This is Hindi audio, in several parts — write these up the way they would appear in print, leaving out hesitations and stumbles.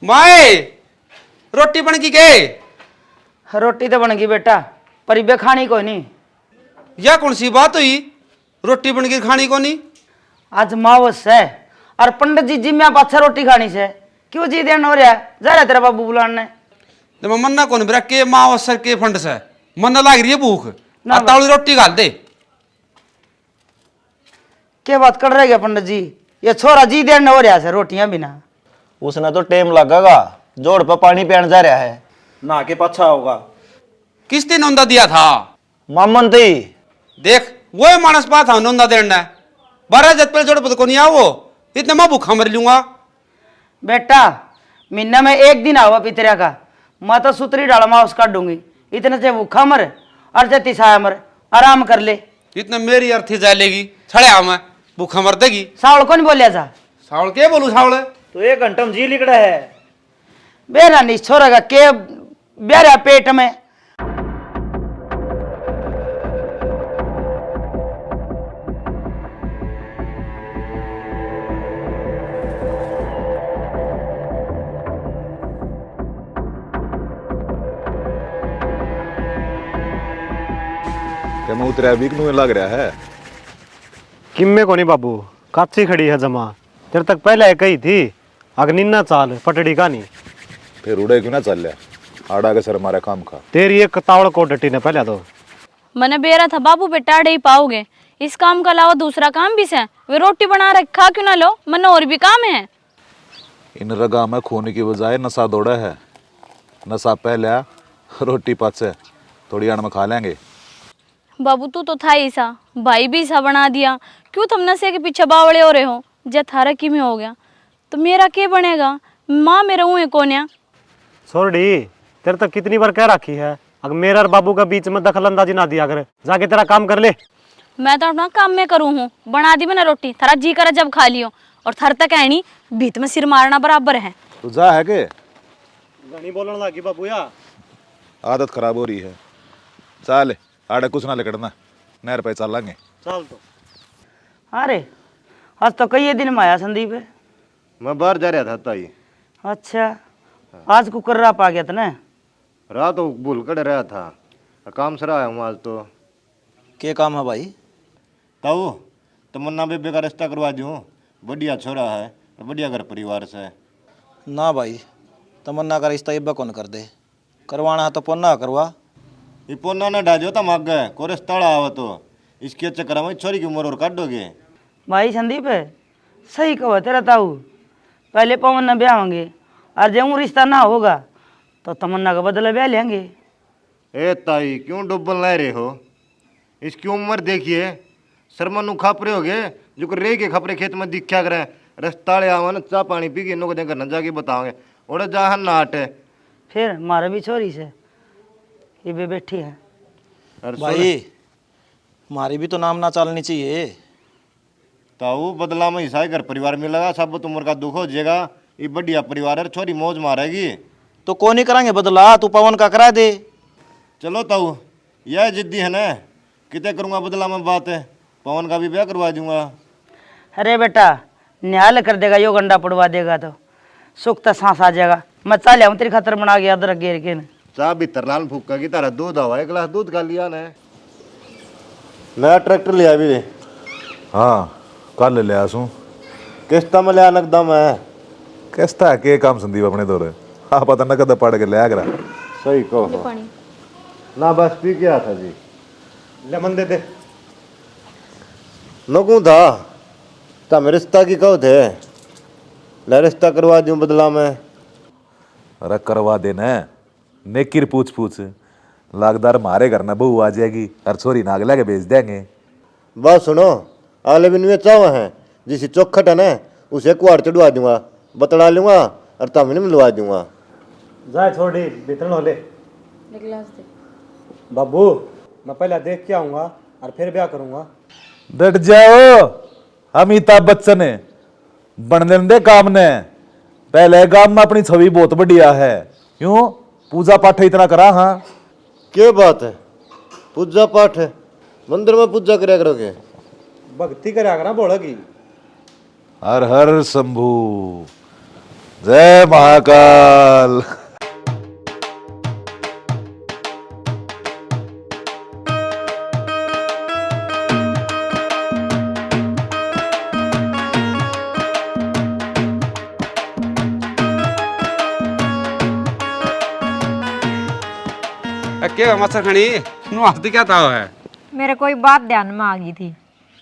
माए रोटी बन गई के? रोटी तो बन गई बेटा, पर इबे खानी कोई नहीं। यह कौन सी बात हुई, रोटी बन गई खानी को नहीं? आज मावस है और पंडित जी जिम्मे पाछा रोटी खानी से क्यों जी देन हो रहा है? जा रहा तेरा बाबू बुलाने। तो मन्ना कौन बरा के माँ अवसर के फंड से मन्ना लाग रही है भूख ना तावली रोटी घाल दे। क्या बात कर रहे हैं पंडित जी? ये छोरा जी देन हो रहा है रोटियां बिना। उसने तो टेम लगेगा, जोड़ पर पानी पीने जा रहा है, नहा के पाछा होगा। किस दिन नोंदा दिया था? मामन थी देख वो मानस पा था नोंदा देना 12 जत पे जोड़ पद को नहीं आओ, इतने मैं भूखा मर लूंगा। बेटा महीना में एक दिन आवा पितरिया का, मैं तो सूत्री डाला माउस काट दूंगी। इतने से भूखा मर और से तिसाया मर, आराम कर ले। इतने मेरी अर्थी जा लेगी छड़े आ मैं भूखा मर देगी। सावल कौन बोलिया था? सावल के बोलू सावल तो 1 घंटे में जी लिकड़ा है। बेरा नहीं छोरा का के बेरा पेट में। मैं उतरा वीक में लग रहा है। किम्मे को नहीं बाबू, काची खड़ी है जमा। तेरे तक पहले कही थी अग्निन्ना चाल पटड़ी का नहीं। फिर उड़े क्यों ना चल लिया आड़ा के सर मारे काम खा। तेरी एक तावड़ को डटी ने पहले तो मैंने बेरा था बाबू बेटा अड़े ही पाओगे। इस काम के अलावा दूसरा काम भी है, वे रोटी बना रखा क्यों ना लो, मन और भी काम है। इन रगा में खून की बजाय नशा दौड़ा है। नशा पहले रोटी पाछे थोड़ी अण में खा लेंगे। बाबू तू तो था ही सा, भाई भी सा बना दिया। क्यों तुम नशे के पीछे बावड़े हो रहे हो? जब थारा की में हो गया तो मेरा क्या बनेगा? माँ मेरा हूँ कौन? सोरडी तेरे तक कितनी बार कह रखी है, अगर मेरा और बाबू के बीच में दखल अंदाजी ना दिया कर, जाके तेरा काम कर ले। मैं तो अपना काम में करूँ हूँ, बना दी मैंने रोटी, थारा जी करा जब खा लियो। और थर तक है नहीं, भीत में सिर मारना बराबर है। तू जा है के घनी बोलने लगी बाबू या आदत खराब हो रही है। चल आड़े कुछ ना लिकड़ना, नहर पे चल लेंगे। चल तो अरे आज तो कई दिन में आया संदीप है। मैं बाहर जा रहा था ताई। अच्छा आज कुकर पा गया था ना? रात तो भूल कर रहा था, काम सरा आया हूँ आज तो। क्या काम है भाई? ताऊ तमन्ना बेबे का रिश्ता करवा दूँ, बढ़िया छोरा है, बढ़िया घर परिवार से। ना भाई, तमन्ना का रिश्ता ये कौन कर दे, करवाना है तो पन्ना करवा। ये पोना ने ढाजो तो माग गए को रिश्ता आवा तो इसके चक्कर में छोरी की उम्र और काटोगे। भाई संदीप है सही कहो तेरा ताऊ, पहले पवन न ब्याह होंगे और जब रिश्ता ना होगा तो तमन्ना का बदला ब्याह लेंगे। ए ताई क्यों डुबल ला रहे हो? इसकी उम्र देखिए, शर्मा खापरे हो गए जो रे के खपरे खेत में दिखा करें। रस्ताले आवा न चाह पानी पी के इनों को घर न जाके बताओगे और जहाँ नाट है। फिर मारा भी छोरी से ये भी बैठी है। भाई हमारी भी तो नाम ना चलनी चाहिए। ताऊ बदला में हिस्सा घर परिवार मिलेगा, सब उम्र का दुख हो जाएगा। ये बढ़िया परिवार है, छोरी मौज मारेगी। तो कौन ही कराएंगे बदला, तू पवन का करा दे। चलो ताऊ यह जिद्दी है ना, कितने करूँगा बदला में बात है, पवन का भी ब्याह करवा दूंगा। अरे बेटा न्याल कर देगा, यो गंडा पड़वा देगा तो सुख तो सांस आ जाएगा। मैं चाल आऊँ तेरी खतर बना गया अदरक घेर के। चाह भी तरलाल फूका की तारा दूध हवा, 1 गिलास दूध का लिया ने। नया ट्रैक्टर लिया भी। हाँ कल ले आसूँ। किस्ता में लिया नकदा में? किस्ता के काम संदीप अपने दौरे हाँ पता न कद पड़ के ले आगरा। सही कहो ना, बस पी के आता जी। लेमन दे दे। नकू था तम रिश्ता की कहो थे, ले रिश्ता करवा दूं बदला में। अरे करवा देना, नेकिर पूछ पूछ लागदार मारे घर ना बहू आ जाएगी और छोरी नाग लगे भेज देंगे। बात सुनो, अगले दिन वे चाव हैं जिसे चौखट है ना उसे कुआर चढ़वा दूंगा, बतला लूंगा और तमने मिलवा दूंगा। जाए छोड़ी बितरण हो ले। बाबू मैं पहले देख के आऊंगा और फिर ब्याह करूंगा। डट जाओ, अमिताभ बच्चन बनने दे काम ने। पहले काम में अपनी छवि बहुत बढ़िया है, क्यों पूजा पाठ इतना करा। हाँ क्या बात है, पूजा पाठ है, मंदिर में पूजा कराया करोगे? भक्ति करा करा बोलेगी। हर हर शंभू। जय महाकाल। क्या मच्छर खणी नु हफ्ती क्या था है मेरे कोई बात ध्यान में आ गई थी।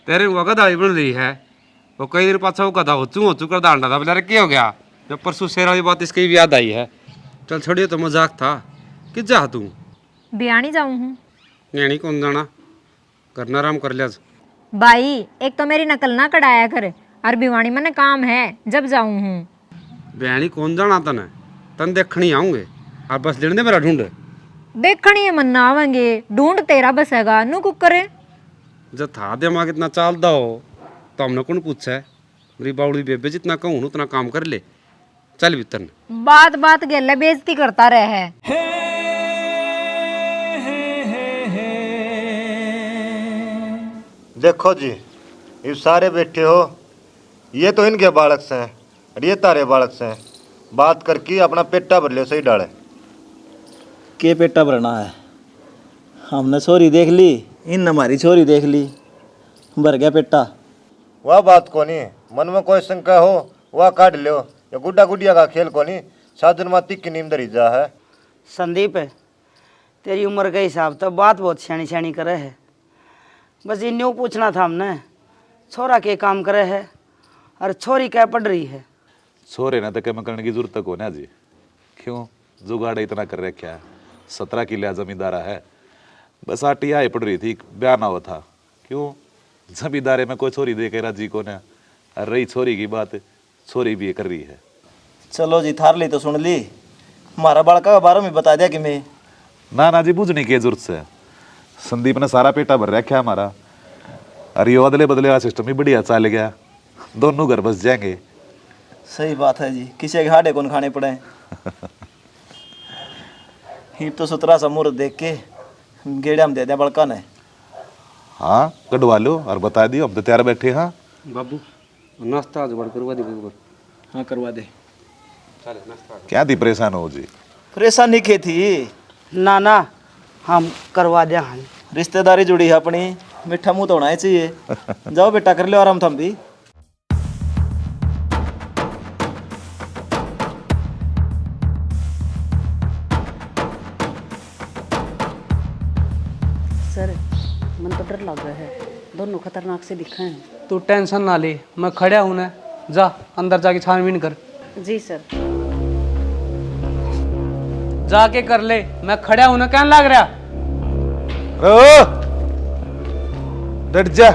तेरे वो गधा बन रही है वो कई देर पाछा वो गधा हो चू कर दांडा था बेचारा क्या हो गया जब परसों शेर वाली बात इसकी भी याद आई है। चल छोड़िए तो मजाक था कि जा तू बियानी जाऊं हूँ नहीं कौन जाना करना आराम कर लिया भाई, एक तो मेरी नकल ना कढ़ाया कर और भिवानी मैंने काम है जब जाऊं हूँ। बयानी कौन जाना तने तन देखनी आऊंगे और बस लेने दे मेरा ढूंढ देखनी है मन आवेंगे ढूंढ तेरा बसेगा नु कुकरे। जब था दिमाग इतना चालता हो तो हमने कौन पूछा है मेरी बावड़ी बेबे जितना कहूँ उतना काम कर ले चल भीतर बात बात गेले बेइज्जती करता रहे। देखो जी ये सारे बैठे हो, ये तो इनके बालक से हैं और ये तारे बालक से हैं। बात करके अपना पेटा भर ले सही डाले। के पेटा भरना है? हमने छोरी देख ली, इन हमारी छोरी देख ली, भर गया पेटा। वह बात को नहीं, मन में कोई शंका हो वह काट लो। ये गुड्डा गुडिया का खेल को नहीं, साधन माती की नींद धरी जा है। संदीप तेरी उम्र के हिसाब तो बात बहुत सैनी सैनी करे है। बस इन्हों पूछना था हमने छोरा के काम करे है और छोरी क्या पढ़ रही है। छोरे ना तो कम करने की जरूरत को ना जी, क्यों जुगाड़ इतना कर रखा है। 17 किले जमींदारा है, बस आटी आई पड़ रही थी ब्याह ना हो था। क्यों जमींदारे में कोई छोरी दे के राजी को ना। और रही छोरी की बात, छोरी भी ये कर रही है। चलो जी थार ली तो सुन ली, हमारा बड़का का बारे में बता दिया कि मैं ना जी पूछने की जरूरत से संदीप ने सारा पेटा भर रखा है हमारा। और ये अदले बदले वाला सिस्टम ही बढ़िया चल गया, दोनों घर बस जाएंगे। सही बात है जी, किसी के हाडे कौन खाने पड़े। ही तो 17 सा मुहूर्त देख के गेड़े हम दे दिया बड़का ने। हाँ कटवा लो और बता दियो, हम तो तैयार बैठे। हाँ बाबू नाश्ता आज बड़ करवा दे हाँ करवा दे। क्या थी परेशान हो जी? परेशानी के थी ना ना हम करवा दे। हाँ रिश्तेदारी जुड़ी है अपनी, मीठा मुंह तो होना ही चाहिए। जाओ बेटा कर लो आराम थम भी। सर मन तो डर लग रहा है, दोनों खतरनाक से दिखे हैं। तू टेंशन ना ले, मैं खड़ा हूं ना, जा अंदर जाके छानबीन कर। जी सर। जाके कर ले, मैं खड़ा हूं ना, क्या लग रहा? डट जा,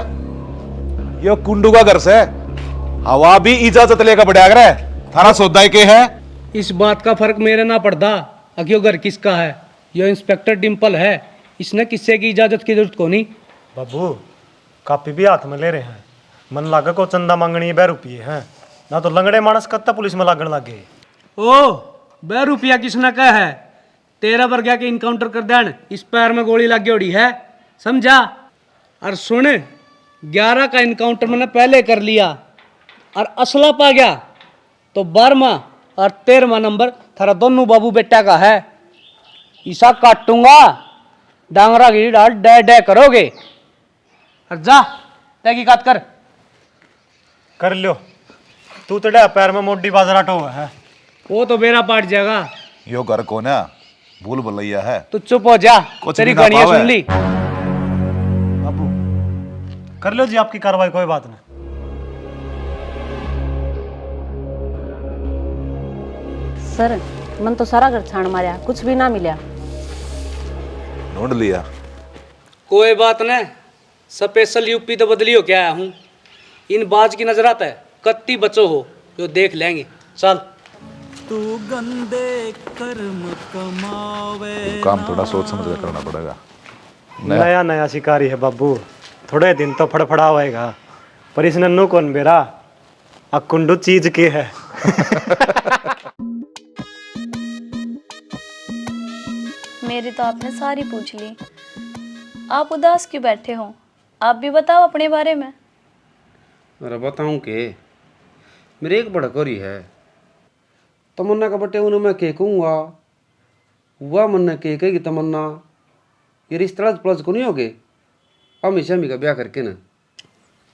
यो कुंडू का घर से हवा भी इजाजत लेकर बढ़िया करे। थारा सौदा के है। इस बात का फर्क मेरे ना पड़ता अक्यों घर किसका है। यो इंस्पेक्टर डिम्पल है, इसने किससे की इजाजत की जरूरत को नहीं। बाबू कापी भी हाथ में ले रहे हैं, मन लागा को चंदा मांगनी है 2 रुपये हैं ना, तो लंगड़े मानस कत्ता पुलिस में लागण लगे। ओ 2 रुपया किसने कहा है? 13 वर्ग के इनकाउंटर कर देन, इस पैर में गोली लग गई है, समझा? और सुन 11 का इनकाउंटर मैंने पहले कर लिया और असला पा गया तो 12वां और 13वां नंबर थारा दोनों बाबू बेटा का है। ईसा काटूंगा, डांगरा गिरी डाल डे डे करोगे। और जा तहकीकात कर लो। तू तो डे पैर में मोटी बाजरा टो है, वो तो बेरा पाट जाएगा। यो घर को ना भूल भुलैया है। तू चुप हो जा, कुछ तेरी भी ना कहानियां पावे। सुन ली। बाबू कर लो जी आपकी कार्रवाई, कोई बात नहीं। सर मन तो सारा घर छान मारा, कुछ भी ना मिला। ढूंढ लिया। कोई बात नहीं, स्पेशल यूपी तो बदली हो क्या आया हूँ। इन बाज की नजर आता है, कत्ती बचो हो जो देख लेंगे। चल तू गंदे कर्म कमावे, काम थोड़ा सोच समझ कर करना पड़ेगा। नया नया शिकारी है बाबू, थोड़े दिन तो फड़फड़ा होएगा, पर इस नन्नू कौन बेरा अकुंडू चीज के है। मेरी तो आपने सारी पूछ ली, आप उदास क्यों बैठे हो? आप भी बताओ अपने बारे में। अरे बताऊं के मेरे एक बड़कोरी है, तमन्ना का बटे उन्हें मैं के कहूँगा, हुआ मन ने के कहेगी तमन्ना, ये रिश्ता प्लस को नहीं होगे हमेशा मी का ब्याह करके ना।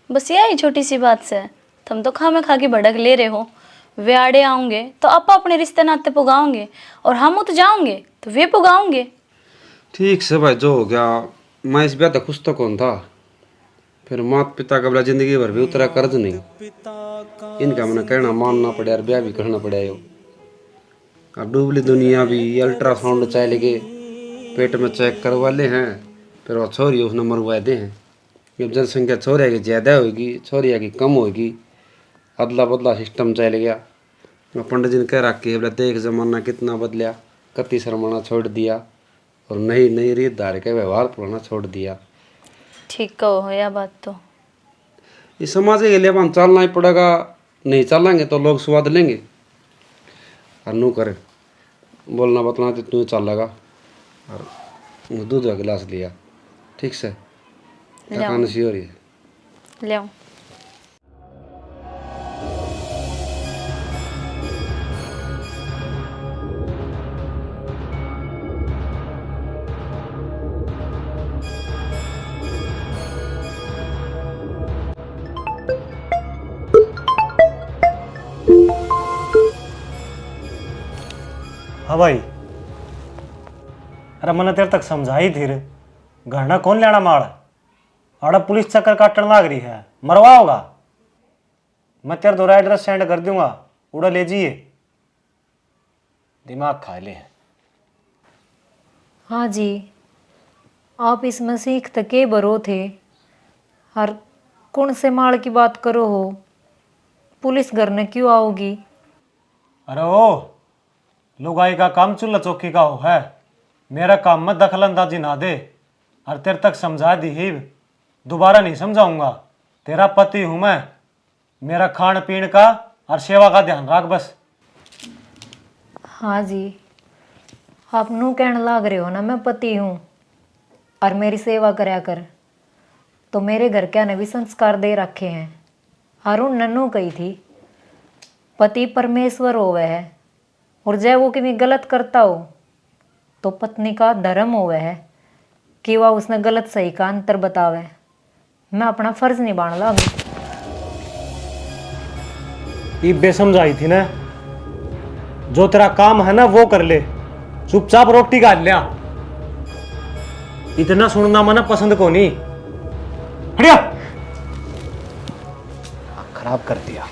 बस यही छोटी सी बात से तुम तो खा में खा के भड़क ले रहे हो। वे आड़े आऊंगे तो आप अपने रिश्ते नाते पुगाओगे और हम उठ जाओगे तो वे पुगाओगे। ठीक से भाई जो हो गया, मैं इस ब्याह तक खुश तो कौन था, फिर माता पिता का बड़ा जिंदगी भर भी उतरा कर्ज नहीं, इनका मैंने कहना मानना पड़ा और ब्याह भी करना पड़ा। अब डूबली दुनिया भी अल्ट्रासाउंड चाहे लगे पेट में चेक करवा ले हैं, फिर वो छोरी उसने मरवा दे हैं। जब जनसंख्या छोरिया की ज़्यादा होगी छोरिया की कम होगी, अदला बदला सिस्टम चल गया। मैं पंडित जी ने कह रखे बोला देख जमाना कितना बदलिया, कति शर्माना छोड़ दिया और नई नई रीत धारे के व्यवहार पुराना छोड़ दिया। ठीक कहो हो यह बात तो। इस समाज के लिए हम चलना ही पड़ेगा, नहीं चलेंगे तो लोग स्वाद लेंगे। और नू करे बोलना बतना तो तू चल लगा और दूध का गिलास लिया, ठीक से थकान सी हो रही है। ले आओ। हाँ भाई, अरे मैंने तेरे तक समझाई थी रे, घरना कौन लेना माड़, आड़ा पुलिस चक्कर काटने लाग रही है, मरवा होगा। मैं तेरे दोरा एड्रेस सेंड कर दूंगा, उड़ा ले जाइए, दिमाग खा ले। हाँ जी, आप इसमें सीख तके बरो थे, हर कौन से माड़ की बात करो हो, पुलिस घर ने क्यों आओगी। अरे ओ लुगाई का काम चूल्हा चौकी का हो है, मेरा काम मत दखल अंदाजी ना दे। और तेरे तक समझा दी ही, दोबारा नहीं समझाऊंगा। तेरा पति हूं मैं, मेरा खान पीन का और सेवा का ध्यान रख बस। हाँ जी, आप नू कहने लाग रहे हो ना मैं पति हूँ और मेरी सेवा करया कर, तो मेरे घर क्या ने भी संस्कार दे रखे हैं। और उन नन्नू कही थी पति परमेश्वर होवे है, और जय वो कि गलत करता हो तो पत्नी का धर्म होवे है कि वह उसने गलत सही का अंतर बतावे। मैं अपना फर्ज निभाने लगी। ये बेसमझाई थी ना, जो तेरा काम है ना वो कर ले, चुपचाप रोटी खा लिया। इतना सुनना मना पसंद को नहीं, हटिया। खराब कर दिया।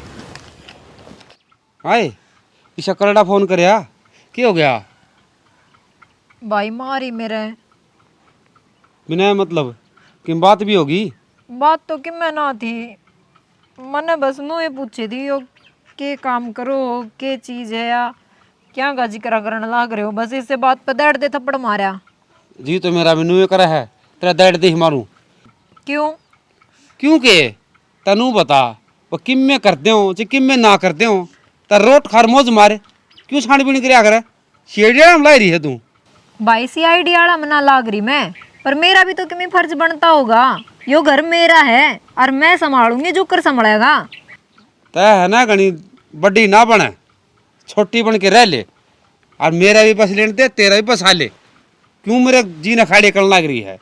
आए ईशा करड़ा फोन करया, क्या हो गया भाई मारी मेरे बिना मतलब कि बात भी होगी। बात तो कि मैं ना थी, मैंने बस मुँह पूछे थी यो के काम करो के चीज़ है या क्या गाजी करा करने लाग रहे हो, बस इससे बात पे दर्द दे थप्पड़ मारा जी। तो मेरा मेनू ये करा है तेरा दर्द दे मारूं क्यों? क्यों के तनु बता वो किम में करते हो चे किम में ना करते हो, तर रोट खार मौज मारे क्यों छानबीन कर करे शेडिया में लाई रही है तू। भाई सी आइडिया वाला मना लाग रही मैं, पर मेरा भी तो कि फर्ज बनता होगा, यो घर मेरा है और मैं संभालूंगी, जो कर संभालेगा। तय है ना घनी बड़ी ना बने, छोटी बन के रह ले और मेरा भी बस लेने दे तेरा भी बसा ले, क्यों मेरे जीना खाड़ी करने लग रही है।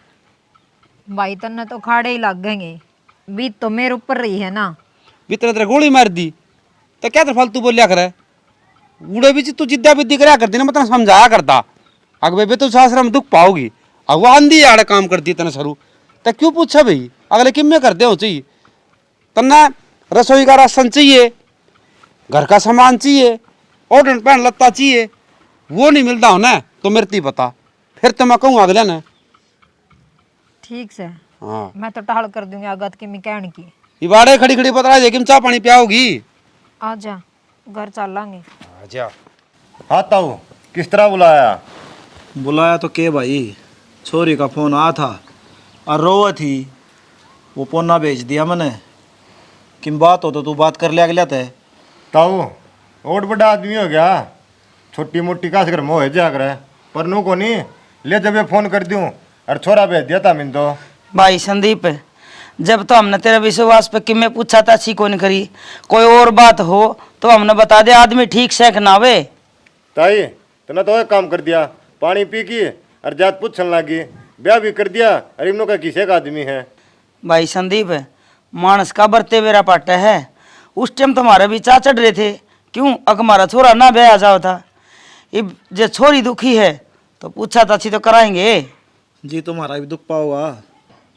भाई तन्ने तो खाड़े ही लग गएंगे, बीत तो मेरे ऊपर रही है ना। भीतर तेरा गोली मार दी तो क्या फालतू बोलिया करे, बूढ़े भी तू जिद्दा बिद्दी कराया करती ना, मतलब समझाया करता अगबे बे तू सासरा दुख पाओगी। अब वो आंधी आड़े काम करती है तना सरू तो क्यों पूछा भाई, अगले किम में करते हो चाहिए तना, रसोई का राशन चाहिए, घर का सामान चाहिए, ओढ़न पहन लत्ता चाहिए, वो नहीं मिलता हो ना तो मेरे ती पता, फिर तो मैं कहूँ अगले ने ठीक से। हाँ मैं तो टाल कर दूंगी आगत की मिकैन की। ये बाड़े खड़ी खड़ी पता है कि चाह पानी पियाओगी। आजा घर चलांगे। आजा। हाँ ताऊ किस तरह बुलाया? बुलाया तो के भाई, छोरी का फोन आया था और रोवा थी, वो पोना भेज दिया मैंने, किम बात हो तो तू बात कर लिया अगले थे। ताऊ और बड़ा आदमी हो गया, छोटी मोटी कास कर मोह जा कर, पर नू को नहीं ले जब ये फोन कर दूँ और छोरा भेज दिया था मिन तो। भाई संदीप, जब तो हमने तेरा विश्वास पे कि मैं पूछा था अच्छी कौन करी, कोई और बात हो तो हमने बता दे, आदमी ठीक से ना वे ताई तूने तो एक काम कर दिया, पानी पी की और जात पूछने लगी, ब्याह भी कर दिया। अरे इन लोग का किसे का आदमी है? भाई संदीप, मानस का बरते बेरा पाटा है। उस टाइम तुम्हारे भी चा चढ़ रहे थे, क्यों अग हमारा छोरा ना ब्याह जाओ था। अब जो छोरी दुखी है तो पूछा था अच्छी तो कराएंगे। जी तुम्हारा भी दुख पाओगा।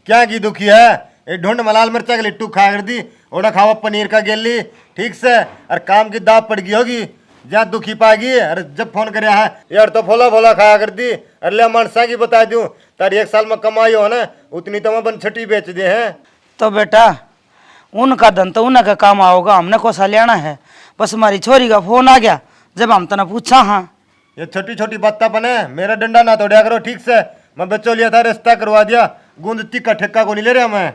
क्या की दुखी है? ये ढूंढ मलाल मिर्चा के लिट्टू खा कर दी, ओड़ा खावा पनीर का गेली ठीक से, और काम की दाब पड़ गई होगी जहाँ दुखी पाएगी। अरे जब फोन कर है यार तो फोला फोला खाया कर दी। अरे ले मनसा की बता दूं, तारी 1 साल में कमाई हो ना उतनी तो मैं बन छठी बेच दे हैं। तो बेटा उनका धन तो उनका काम आओगा, हमने कोसा लेना है। बस हमारी छोरी का फोन आ गया जब हम तना पूछा। हाँ ये छोटी छोटी बातें बने, मेरा डंडा ना तोड़िया करो ठीक से। मैं बच्चों लिया था, रिश्ता करवा दिया, गूंद का ठेका को नहीं ले रहा मैं।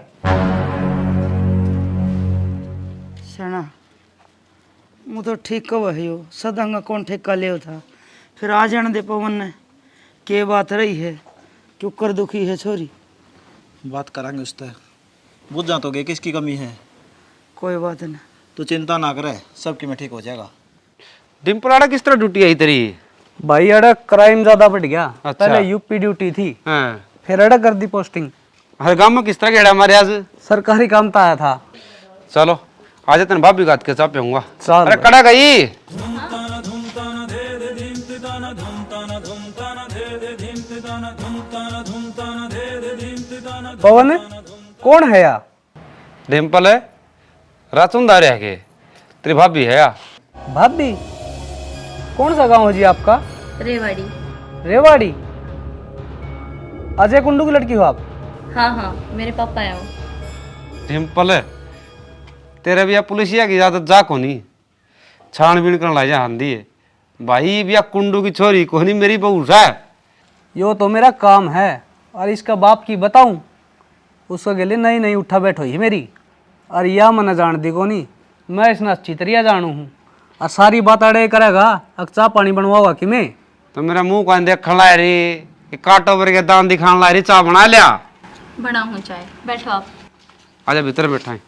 सना मु तो ठीक कब है यो सदंगा कौन ठेका ले था। फिर आ जाने दे पवन ने के बात रही है, क्यों कर दुखी है छोरी। बात करांगे उससे, बुझ जा तो गए किसकी कमी है। कोई बात नहीं, तो चिंता ना करे, सबकी में ठीक हो जाएगा। डिम्पल आड़ा किस तरह ड्यूटी आई तेरी? भाई अड़ा क्राइम ज्यादा बढ़ गया। अच्छा। पहले यूपी ड्यूटी थी, हाँ। फिर अड़ा कर दी पोस्टिंग। हर गांव में किस तरह गेड़ा हमारे आज? सरकारी काम तो आया था। चलो आज तेन भाभी गात के चाप होऊंगा। चल अरे कड़ा गई। पवन कौन है या? डिम्पल है, राचुंदार है के तेरी भाभी है या? भाभी? कौन सा गांव है जी आपका? रेवाड़ी। रेवाड़ी? अजय कुंडू की लड़की हो आप? हाँ हाँ, मेरे पापा है वो। डिम्पल है, तेरे भी पुलिसिया की इजाजत जा को नहीं, छानबीन करने ला जा आंधी है भाई। भी कुंडू की छोरी को नहीं, मेरी बहू है। यो तो मेरा काम है, और इसका बाप की बताऊं, उसका गले नहीं नहीं उठा बैठो ही मेरी। और या मन जान दी को नहीं, मैं इसने अच्छी तरह जानू हूँ। और सारी बात अड़े करेगा, अब चाह पानी बनवाओगा कि मैं? तो मेरा मुंह कौन देख ला रही, काटो पर के दान दिखाने ला रही, चाह बना लिया। बना हूँ चाय, बैठो आप। आजा भीतर बैठा है।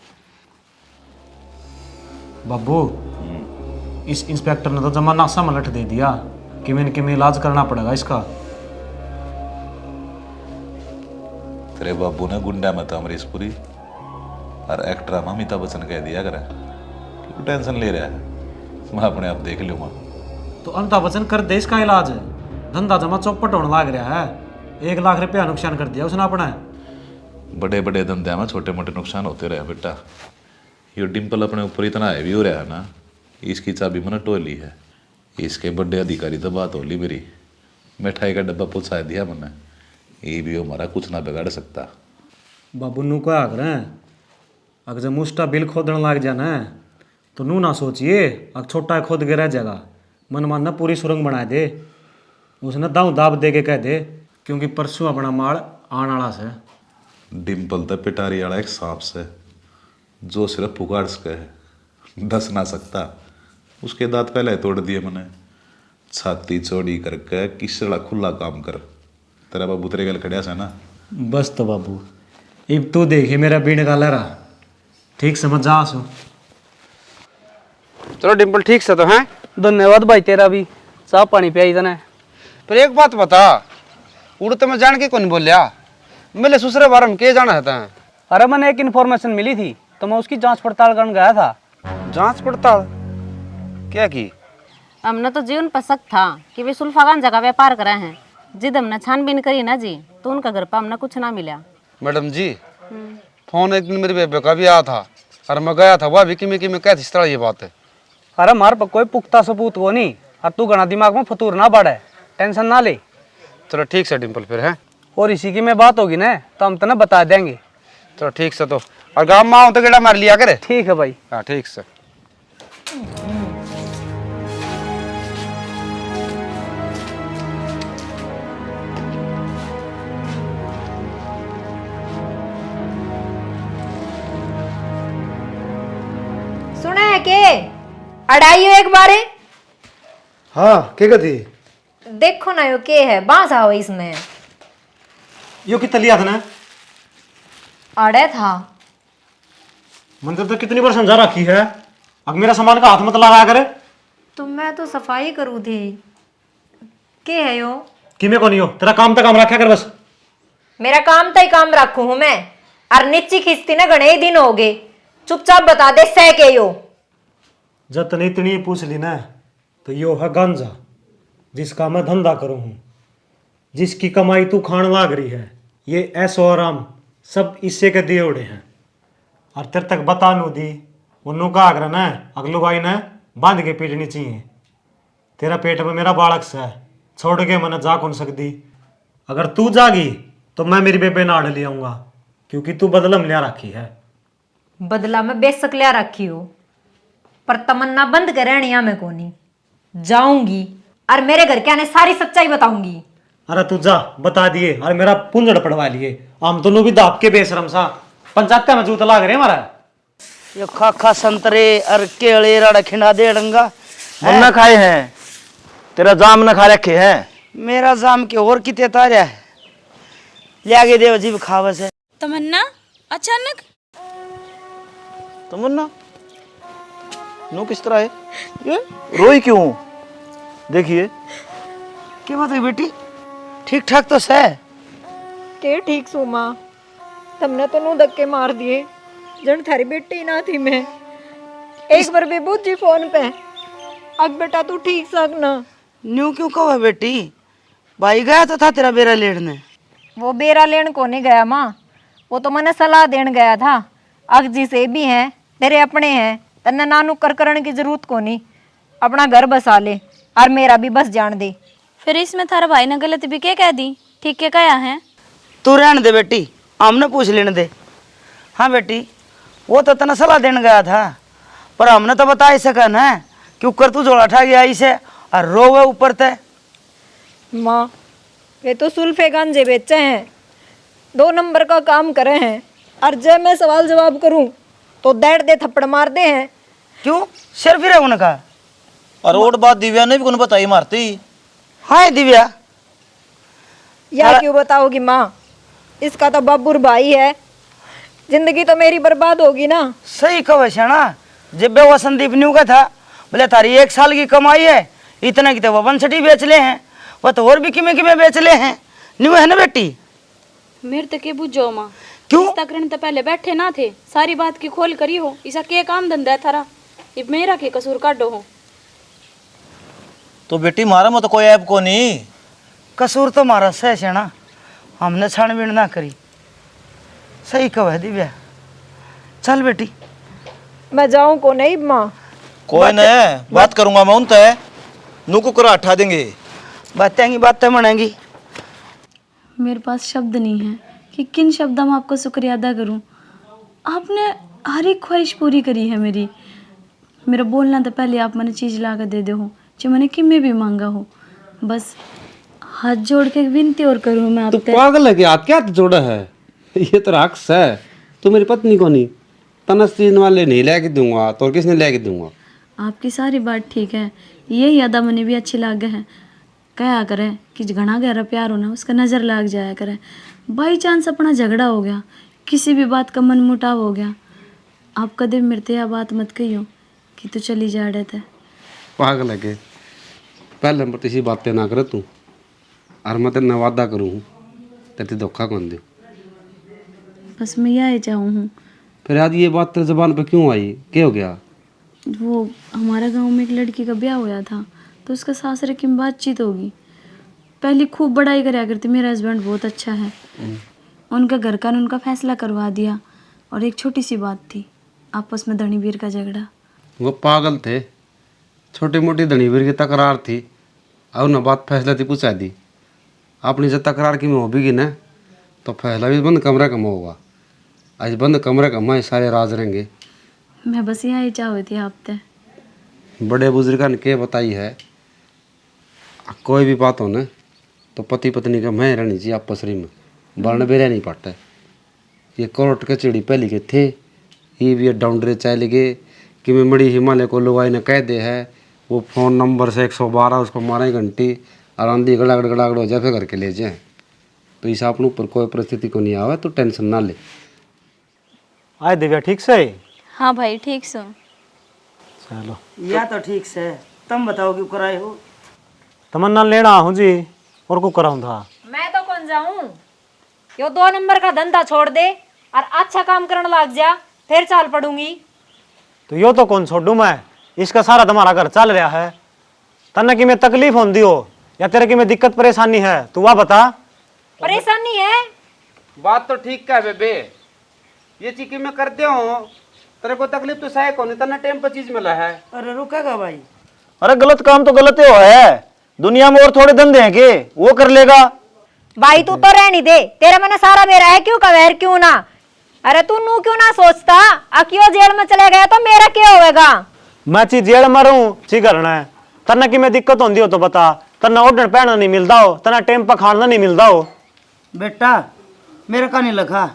बाबू इस इंस्पेक्टर ने तो जमाना सा मलट दे दिया कि मैं इलाज करना पड़ेगा इसका। तेरे बाबू ने गुंडा में तो अमरीश पुरी और एक्टर में अमिताभ बच्चन कह दिया करे, क्यों टेंशन ले रहा है, मैं अपने आप देख लूंगा। तो अमिताभ बच्चन कर दे इसका इलाज, धंधा जमा चौपट होने लग रहा है। 1 लाख रुपया नुकसान कर दिया उसने अपना। बड़े बड़े धंधे में छोटे मोटे नुकसान होते रहे बेटा। ये डिम्पल अपने ऊपर इतना हैवी हो रहा है ना, इसकी चाबी मैंने टोली है। इसके बड़े अधिकारी तो बात होली मेरी, मिठाई का डब्बा पहुँचा दिया मैंने, ये भी हमारा कुछ ना बिगाड़ सकता। बाबू नू क्या करें, अगर जब मुस्टा बिल खोदने लग जाना तो नू ना सोचिए अगर छोटा खोद के रह जाएगा, मन मानना पूरी सुरंग बना दे। उसने दाव दाब दे के कह दे, क्योंकि परसों अपना माल आने वाला से। डिम्पल तो पिटारी वाला एक सांप से, जो सिर्फ पुकार सके है, दस ना सकता। उसके दांत पहले तोड़ दिए मैंने। छाती चौड़ी करके किसड़ा खुला काम कर, तेरा बाबू तेरे गल खड़िया से ना। बस तो बाबू अब तू देखे मेरा बीण का लहरा, ठीक समझ जा सो। चलो डिम्पल ठीक से तो है। धन्यवाद भाई तेरा भी, चाह पानी पियाई तने। पर एक बात बता, उड़ तो मैं जान के कौन बोलिया, मेरे ससुरे बारे में के जाना है? अरे मैंने एक इन्फॉर्मेशन मिली थी तो मैं उसकी जांच पड़ताल करने गया था। जांच पड़ताल क्या की? हमने तो जीवन पर शक था कि वे सुल्फागान जगह व्यापार करे हैं। जिद हमने छानबीन करी ना जी, तो उनका घर पर हमने कुछ ना मिला। मैडम जी फोन एक दिन मेरे बेबे का भी आया था, और मैं गया था, वह भी कि मैं कहती इस तरह ये बात है। अरे हमारे पर कोई पुख्ता सबूत हो नहीं, और तू घना दिमाग में फतूर ना बढ़े, टेंशन ना ले। चलो ठीक से डिम्पल फिर है, और इसी की में बात होगी ना तो हम तना बता देंगे। चलो ठीक से। तो और गाँव में आओ तो गेड़ा मार लिया करे। ठीक है भाई। हाँ ठीक से। सुना है के अड़ाइयो एक बारे। हाँ क्या कहती? देखो ना यो के है, बांस आओ इसमें। यो कितना लिया था ना? अड़े था। मंदिर तो कितनी बार समझा रखी है, अब मेरा सामान का हाथ मत लगा करे। तो मैं तो सफाई करूँ थी। के है यो? कि मैं को नहीं हो, तेरा काम तक काम रखा कर बस। मेरा काम तय काम रखू हूं मैं। और नीची खींचती ना घने ही दिन हो गए। चुपचाप बता दे सह के यो। जतनी इतनी पूछ ली ना तो यो है गांजा, जिसका मैं धंधा करूं हूं, जिसकी कमाई तू खान लाग रही है। ये ऐसो आराम सब इससे के दिए उड़े हैं। और तेरे तक बता नू दी उन्नू का आग्रह ना अगलू भाई ने बांध के पीटनी चाहिए। तेरा पेट में मेरा बालक सा है, छोड़ के मैंने जा कौन सकती। अगर तू जागी तो मैं मेरी बेबे नाड़ ले आऊंगा, क्योंकि तू बदलम लिया रखी है। बदला में बेशक लिया रखी हो, पर तमन्ना बंद कर रहनिया में कोनी जाऊंगी और मेरे घर के आने सारी सच्चाई बताऊंगी। अरे तू जा बता दिए और मेरा पुंजड़ पड़वा लिए। हम दोनों भी दाप के बेशरम सा पंचायत में जूत लाग रहे हमारा। यो खाखा संतरे और केले राड़ा खिंडा दे डंगा न खाए हैं, तेरा जाम न खा रखे हैं। मेरा जाम के और किते तारिया है, ले आगे देव जीव खावस है। तमन्ना अचानक तमन्ना नो किस तरह है ये? रोई क्यों? देखिए क्या बात है बेटी, ठीक ठाक तो सह? के ठीक सू माँ, तुमने तो नू धक्के मार दिए जन थारी बेटी ना थी मैं। एक बार भी बुझी फोन पे अब बेटा तू ठीक सक ना। न्यू क्यों कहो है बेटी, भाई गया तो था तेरा बेरा लेने। वो बेरा लेन को नहीं गया माँ, वो तो मैंने सलाह देन गया था। अगजी से भी हैं तेरे अपने हैं, तन्ने नानू कर करने की जरूरत को नहीं, अपना घर बसा ले और मेरा भी बस जान दे। फिर इसमें थारा भाई ने गलत भी क्या कह दी, ठीक क्या कहा है? तू रहने दे बेटी, हमने पूछ लेने दे। हाँ बेटी, वो तो तना सलाह देने गया था, पर हमने तो बता ही सका ना कि ऊपर तू जोड़ा ठा गया इसे और रोवे ऊपर तय। माँ वे तो सुल्फे गांजे बेचे हैं, 2 नंबर का काम करे हैं, और जब मैं सवाल जवाब करूं तो डेढ़ दे थप्पड़ मार दे हैं। क्यों सिर फिर उनका? और और बात दिव्या ने भी कौन बताई मारती। हाँ दिव्या, या क्यों बताओगी माँ, इसका तो बब्बूर भाई है, जिंदगी तो मेरी बर्बाद होगी ना। सही कहो श्याणा, जब वो संदीप न्यू का था बोले थारी 1 साल की कमाई है, इतना की तो वो 160 बेच ले हैं, वो तो और भी किमें बेच ले हैं। न्यू है ना बेटी? मेरे तक ये बुझो माँ, क्यों? रिश्ता करने तो पहले बैठे ना थे, सारी बात की खोल करी हो। इसा के काम धंधा है थारा, ये मेरा के कसूर काटो हो। तो बेटी मारा में तो कोई ऐप को नहीं। कसूर तो मारा सह श्याणा, हमने छानबीन ना करी। सही कहो है दिव्या, चल बेटी। मैं जाऊं को नहीं माँ? कोई नहीं, बात करूंगा मैं उनसे, नू को करा हटा देंगे। बातें मनेंगी। मेरे पास शब्द नहीं है कि किन शब्दों में आपका शुक्रिया अदा करूं। आपने हर एक ख्वाहिश पूरी करी है मेरी। मेरा बोलना तो पहले आप मैंने चीज़ ला कर दे दो हो जो मैंने किमें भी मांगा हो। बस हाथ जोड़ के विनती और करूँ मैं तू आपसे। पागल है कि हाथ क्या जोड़ा है? ये तो राक्स है, तू मेरी पत्नी को नहीं तनस चीज वाले नहीं लेके दूंगा तो किसने लेके दूंगा? आपकी सारी बात ठीक है, यही अदा मैंने भी अच्छी लागे है। कहा करे कि घना गहरा प्यार होना उसका नज़र लाग जाया करे। बाई चांस अपना झगड़ा हो गया, किसी भी बात का मन मुटाव हो गया, आप कदे मेरे यह बात मत कहियो कि तू चली जा रहे थे। पागल है के पहले मत इसी बातें ना करे तू, और मैं तेरे वादा करूँ तेरे धोखा कौन दे। बस मैं यही चाहूँ हूँ। फिर आज ये बात तेरे जबान पे क्यों आई, क्या हो गया? वो हमारे गांव में एक लड़की का ब्याह हुआ था, तो उसका सासरे की बातचीत होगी। पहले खूब बड़ाई कराया करती, मेरा हस्बैंड बहुत अच्छा है। उनका घर का उनका फैसला करवा दिया, और एक छोटी सी बात थी, आपस में धनी वीर का झगड़ा। वो पागल थे, छोटी मोटी धनी वीर की तकरार थी और न बात फैसला थी पूछा दी। अपनी जब तकरार की में हो भी ना तो फैसला भी बंद कमरा कम होगा। आज बंद कमरा कम है, सारे राज रहेंगे। मैं बस यही चाहती थी आपसे। बड़े बुजुर्गों ने क्या बताई है, कोई भी बात हो ना तो पति पत्नी का मैं रहनी चाहिए आपस में, वर्ण भी रह नहीं पाता है। ये कोर्ट कचहरी पहले के थे, ये भी डाउंडरे चाहे लगे कि मैं मड़ी हिमालय को लोग ने कह दे है, वो फ़ोन नंबर से 112 उसको मारे घंटी और आंधी गड़ागड़ गड़ागड़ हो जाए फिर करके ले जाए। तो इस अपने ऊपर कोई परिस्थिति को नहीं आवे तो टेंशन ना ले। आए दिव्या ठीक से? हाँ भाई ठीक से। चलो या तो ठीक से, तुम बताओ क्यों कराए हो? तमन्ना लेना हूँ जी और को कराऊँ था। मैं तो कौन जाऊं, यो 2 नंबर का धंधा छोड़ दे और अच्छा काम करने लग जा, फिर चाल पड़ूंगी। तो यो तो कौन छोड़ू मैं, इसका सारा तुम्हारा घर चल रहा है। तन्ने की में तकलीफ होती हो या तेरे की में दिक्कत परेशानी है, तू वह बता। परेशानी है? बात तो ठीक का है बेबे, ये चीज मैं करते हो तेरे को तकलीफ तो सही कौन तना टाइम पर चीज मिला है। अरे रुकेगा भाई, अरे गलत काम तो गलत ही है, दुनिया में और थोड़े धंधे हैं के वो कर लेगा। भाई तू तो रहनी दे, तेरे मन सारा मेरा है, क्यों कवेर क्यों ना। अरे तू नू क्यों ना सोचता, अकियो जेल में चले गया तो मेरा क्या होएगा। मैं ची जेल मरूं ची करना है। तन्ना की में दिक्कत होती हो तो बता, तन्ना ओढ़न पहनना नहीं मिलता हो, तना टाइम पर खाना नहीं मिलता हो। बेटा मेरे का नहीं लखा,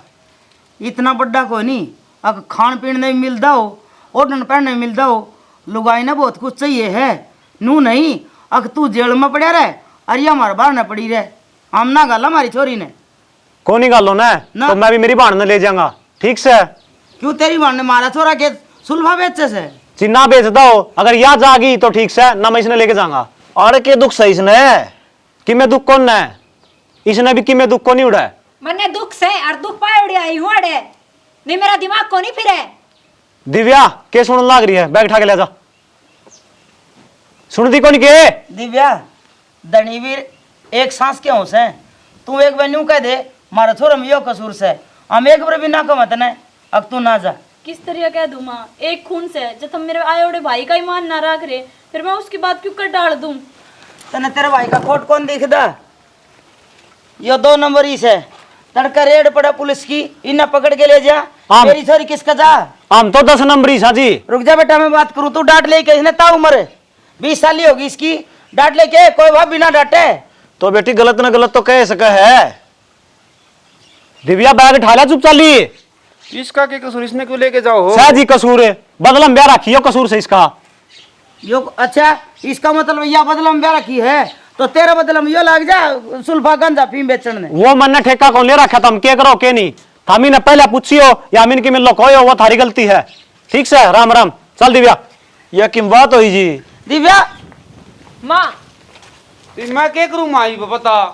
इतना बड़ा कोई नहीं, अगर खान पीन नहीं मिलता हो, ओढ़न पहन नहीं मिलता हो, लुगाई ने बहुत कुछ चाहिए है। नू नहीं, अगर तू जेल में पड़ा रहे अरे हमारे बाहर न पड़ी रहे, हम ना गाला हमारी छोरी ने। कौन ही गालो ना, तो मैं भी मेरी बहन ने ले जाऊंगा, ठीक से। क्यों तेरी बहन ने मारा छोरा के सुलभा बेचे से? चिन्ना बेचता हो, अगर यहाँ जागी तो ठीक से, ना मैं इसने लेके जाऊंगा। और के दुख सही इसने कि मैं दुख कौन है, इसने भी कि मैं दुख को नहीं उड़ा है। मन्ने दुख से और दुख पाए उड़ी आई हूँ अड़े, नहीं मेरा दिमाग को नहीं फिरे। दिव्या के सुन लाग रही है, बैग उठा के ले जा। सुन दी कौन के? दिव्या धनीवीर एक सांस के होश है, तू एक बार न्यू कह दे मारा छोरा में यो कसूर से, हम एक बार भी ना कमत ने, अब तू ना जा। किस तरह कह दूं माँ, एक खून से है, जब तुम मेरे आए ओड़े भाई का ईमान ना रख रहे, फिर मैं उसकी बात क्यों कर डाल दूं। तने तेरे भाई का खोट कौन दिखदा? यो 2 नंबर ही से, तड़का रेड पड़ा पुलिस की, इन्हें पकड़ के ले जा। मेरी छोरी किसका जा? हम तो 10 नंबर ही साजी। रुक जा बेटा मैं बात करूं, तू डांट लेके, इसने ता उम्र 20 साल ही होगी इसकी, डांट लेके कोई भाभी ना डांटे। तो बेटी गलत ना गलत तो कह सके है। दिव्या बैग उठा ला चुप चाली। इसका क्या कसूर, इसने क्यों लेके जाओ हो? सहजी कसूर है, बदला में ब्याह रखी हो कसूर से इसका। यो अच्छा इसका मतलब यह बदला में ब्याह रखी है, तो तेरा बदला में यो लग जा सुल्फा गंजा फीम बेचने। वो मन ने ठेका कौन ले रखा था, हम के करो के नहीं, थामी ने पहले पूछियो या अमीन की मिलो कोई हो, वो थारी गलती है, ठीक से। राम राम, चल दिव्या। यह किम बात हुई जी? दिव्या माँ मैं क्या करूं माई बता।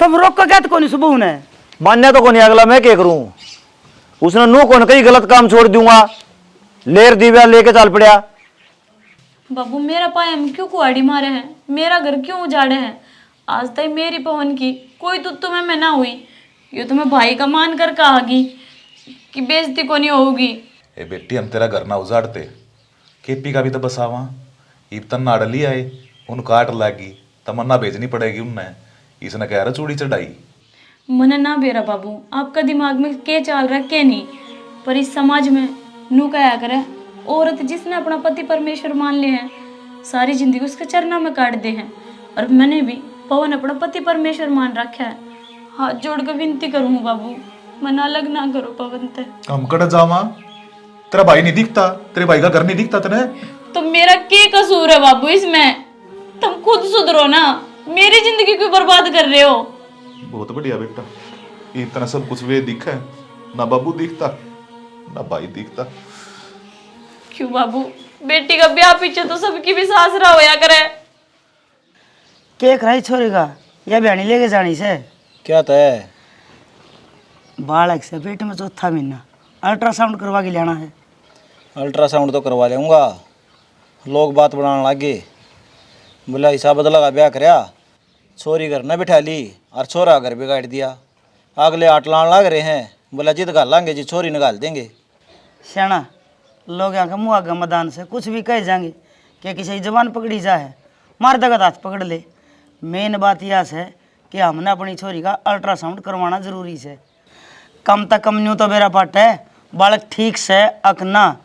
तुम रोक को क्या तो कौन सुबह ने मान्य तो कौन अगला मैं क्या करूं, उसने नो कौन कई गलत काम छोड़ दूंगा, लेर दिव्या लेके चल पड़ा। बाबू मेरा पाया में क्यों कुआड़ी मारे हैं, मेरा घर क्यों उजाड़े हैं, आज तक मेरी पवन की कोई तुत्तु में मैं ना हुई, ये तो मैं भाई का मान कर कहागी कि बेइज्जती को नहीं होगी। ए बेटी हम तेरा घर ना उजाड़ते, केपी का भी तो बसावा, इब तन नाडली आए उन काट लागी, तमन्ना भेजनी पड़ेगी उनने, इसने कह रहा चूड़ी चढ़ाई। मन ना बेरा बाबू, आपका दिमाग में क्या चल रहा है क्या नहीं, पर इस समाज में नू कहा करे औरत जिसने अपना पति परमेश्वर मान ले हैं, सारी जिंदगी उसके चरणों में काट दे हैं, और मैंने भी पवन अपना पति परमेश्वर मान रखा है। हाथ जोड़ कर विनती करूँ बाबू, मन अलग ना करो पवन ते। हम कट जावा, तेरा भाई नहीं दिखता, तेरे भाई का घर नहीं दिखता तने, तो मेरा क्या कसूर है बाबू इसमें, तुम खुद सुधरो ना, मेरी जिंदगी क्यों बर्बाद कर रहे हो। बहुत बढ़िया बेटा, इतना सब कुछ वे दिखा है, ना बाबू दिखता ना भाई दिखता। क्यों बाबू, बेटी का ब्याह पीछे तो सबकी भी सासरा होया करे। केक रही छोरी का या बहनी लेके जानी से क्या तय? बालक से पेट में 4था महीना, अल्ट्रासाउंड करवा के लेना है। अल्ट्रासाउंड तो करवा लूँगा, लोग बात बनाने लगे, बोला हिसाब बदला का ब्याह कराया, छोरी घर न बिठा ली और छोरा घर बिगाड़ दिया, अगले आट लान लग रहे हैं, बोला जिद घालेंगे जी छोरी निकाल देंगे। श्याणा लोग यहाँ का मुँह आगे मैदान से कुछ भी कह जाएंगे कि किसी की जबान पकड़ी जाए, मार दगत हाथ पकड़ ले। मेन बात यह है कि हमने अपनी छोरी का अल्ट्रासाउंड करवाना जरूरी है, कम तक कम न्यू तो मेरा पाट है, बालक ठीक से अकना,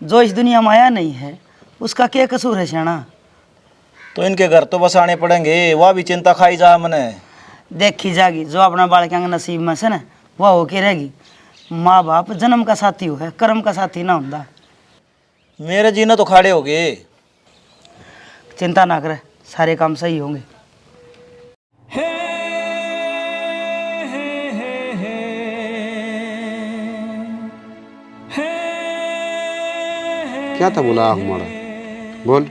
जो इस दुनिया में आया नहीं है उसका क्या कसूर है श्याणा। तो इनके घर तो बसाने पड़ेंगे, वह भी चिंता खाई जा मने। देखी जागी जो अपना बालक के नसीब में से ना वह होके रहेगी। माँ बाप जन्म का साथी हो है, कर्म का साथी ना होता। मेरे जीने तो खाड़े हो गए, चिंता ना करे, सारे काम सही होंगे। क्या था बोला हमारा, बोल।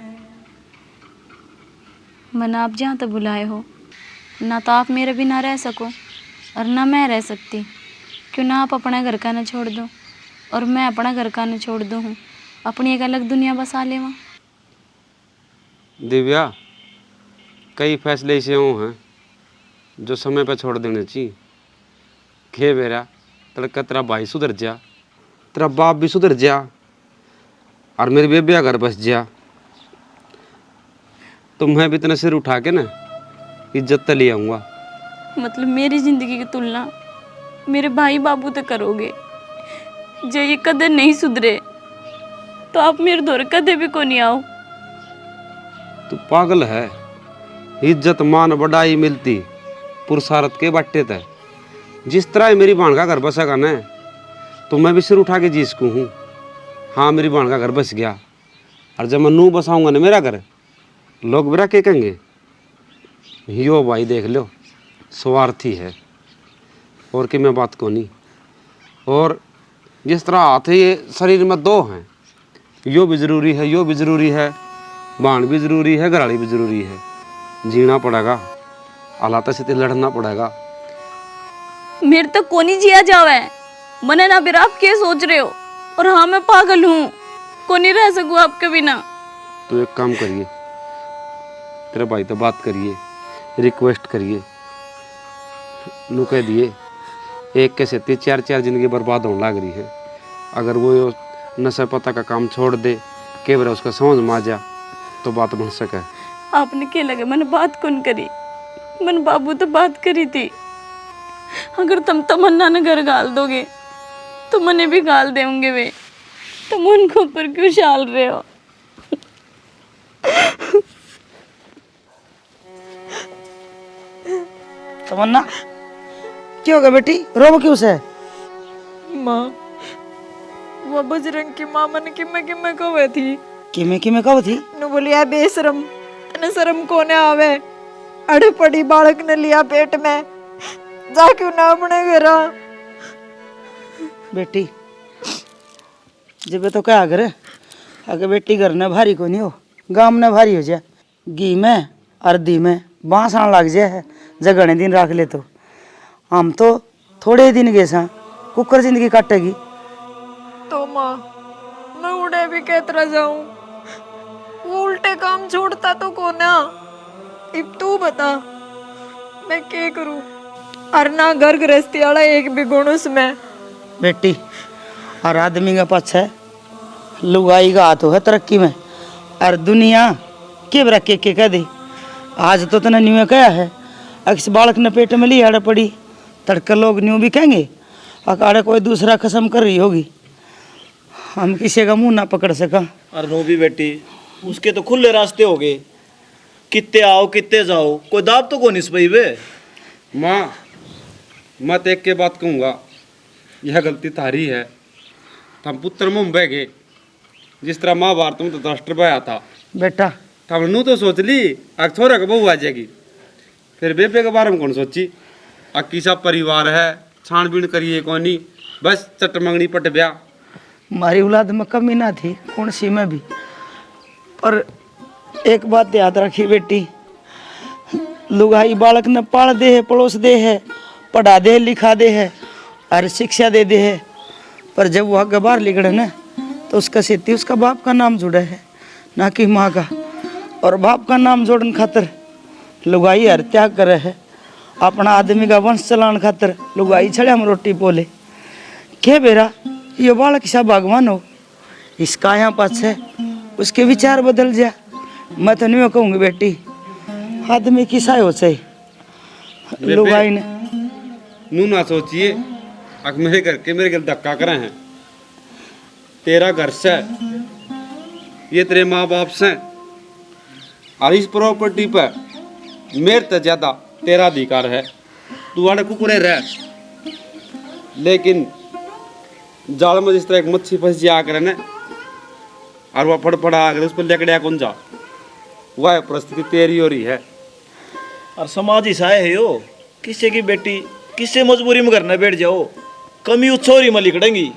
मन आप जहाँ तक बुलाए हो, ना तो आप मेरे बिना रह सको और ना मैं रह सकती। क्यों ना आप अपना घर का न छोड़ दो और मैं अपना घर का न छोड़ दूँ, अपनी एक अलग दुनिया बसा ले वहाँ। दिव्या, कई फैसले ऐसे हैं जो समय पर छोड़ देने चाहिए। खे मेरा तड़का तेरा भाई सुधर जा, तेरा बाप भी सुधर जा और मेरी बेबिया घर बस जा, तो मैं भी इतना सिर उठा के ना इज्जत ले आऊँगा। मतलब मेरी ज़िंदगी की तुलना मेरे भाई बाबू तक करोगे? जो ये कदर नहीं सुधरे तो आप मेरे दौर कदे भी को नहीं आओ। तू पागल है? इज्जत मान बढ़ाई मिलती पुरुषार्थ के बट्टे तय। जिस तरह मेरी बहन का घर बसेगा ना, तो मैं भी सिर उठा के जी सकूँ हूँ। हाँ, मेरी बहन का घर बस गया, और जब मैं नू बसाऊंगा ना मेरा घर, लोग बुरा क्या कहेंगे? यो भाई देख लो, स्वार्थी है और कि मैं बात को नहीं। और जिस तरह हाथ है, ये शरीर में दो हैं, यो भी ज़रूरी है, यो भी ज़रूरी है, बाण भी ज़रूरी है, घराड़ी भी ज़रूरी है। जीना पड़ेगा, हालात से लड़ना पड़ेगा। मेरे तक को नहीं जिया जावे मने ना। फिर आप क्या सोच रहे हो? और हाँ, मैं पागल हूँ, को नहीं रह सकूँ आपके बिना। तो एक काम करिए, तेरे भाई तो बात करिए, रिक्वेस्ट करिए, नू कह दिए एक के सेती 4-4 जिंदगी बर्बाद होने लग रही है। अगर वो नशा पता का काम छोड़ दे, केवल उसका समझ में आ जा, तो बात बन सके। आपने क्या लगे मैंने बात कौन करी? मैंने बाबू तो बात करी थी। अगर तुम तमन्ना ने घर गाल दोगे तो मने भी गाल देंगे वे। तुम उनको ऊपर क्यों डाल रहे हो? तमन्ना, क्या होगा बेटी? रो क्यों से? माँ, वो बजरंग की माँ मन किमे किमे कवे थी। किमे किमे कब थी? नु बोलिया बेशरम, तने शर्म कोने आवे? अड़े पड़ी बालक ने लिया पेट में, जा क्यों ना अपने घरा। बेटी जब तो क्या करे, अगर बेटी घर ने भारी को नहीं हो, गाम ने भारी हो जाए। घी में अर्दी में बांस आने लग जाए, जगने दिन रख ले तो हम तो थोड़े दिन गए सा, कुकर जिंदगी काटेगी। तो माँ, मैं उड़े भी कहतरा जाऊं, वो उल्टे काम छोड़ता तो कोना। अब तू बता मैं क्या करूं? और ना घर गृहस्थी वाला एक भी गुण उसमें। बेटी और आदमी का पाछे लुगाई का हाथ है तरक्की में, और दुनिया के बरा के कह दे। आज तो तने न्यू कहा है, अक्स बालक ने पेट में ली आड़े पड़ी, तड़कर लोग न्यू भी कहेंगे अकाड़े कोई दूसरा कसम कर रही होगी। हम किसी का मुंह ना पकड़ सका। और नो भी बेटी, उसके तो खुले रास्ते हो गए, कितने आओ कितने जाओ, कोई दाब तो कौन इस भाई वे। माँ, मैं तो एक के बात कहूँगा, यह गलती तारी है। हम पुत्र मुंबई गए, जिस तरह महाभारत में तो राष्ट्र बया था बेटा, तब नू तो सोच ली अग छोरा का बहू आ जाएगी, फिर बेबे के बारे में कौन सोची? अग किसा परिवार है, छानबीन करिए कौन नहीं, बस चट मंगनी पट ब्याह। हमारी औलाद में कमी ना थी कौन सी में भी। पर एक बात याद रखी बेटी, लुगाई बालक ने पाल दे है, पड़ोस दे है, पढ़ा दे, लिखा दे है और शिक्षा दे दे है, पर जब वो आगे बाहर निकले ना, तो उसका सेती उसका बाप का नाम जुड़ा है, ना कि माँ का। और बाप का नाम जोड़न खातर लुगाई हर त्याग करे है, अपना आदमी का वंश चलाने खातर लुगाई छड़े हम रोटी पोले। के बेरा ये बालक सा भगवान हो, इसका यहाँ पास है, उसके विचार बदल जा। मैं तो नहीं कहूँगी बेटी, आदमी की साय हो चाहिए। लुगाई ने नू ना सोचिए अग मेरे घर के मेरे घर धक्का करे हैं। तेरा घर से, ये तेरे माँ बाप से, और इस प्रॉपर्टी पर मेरे तो ज्यादा तेरा अधिकार है। तू आड़े कुकुरे रह, लेकिन जाल में जिस तरह एक मच्छी फंस जा करे ना, और वह फड़फड़ा आकर उस पर लेकड़िया कौन जा, वह परिस्थिति तेरी हो रही है। और समाज ही साय है यो, किसी की बेटी किससे मजबूरी में घर न बैठ जाओ, कमी उछोरी में लिकड़ेंगी।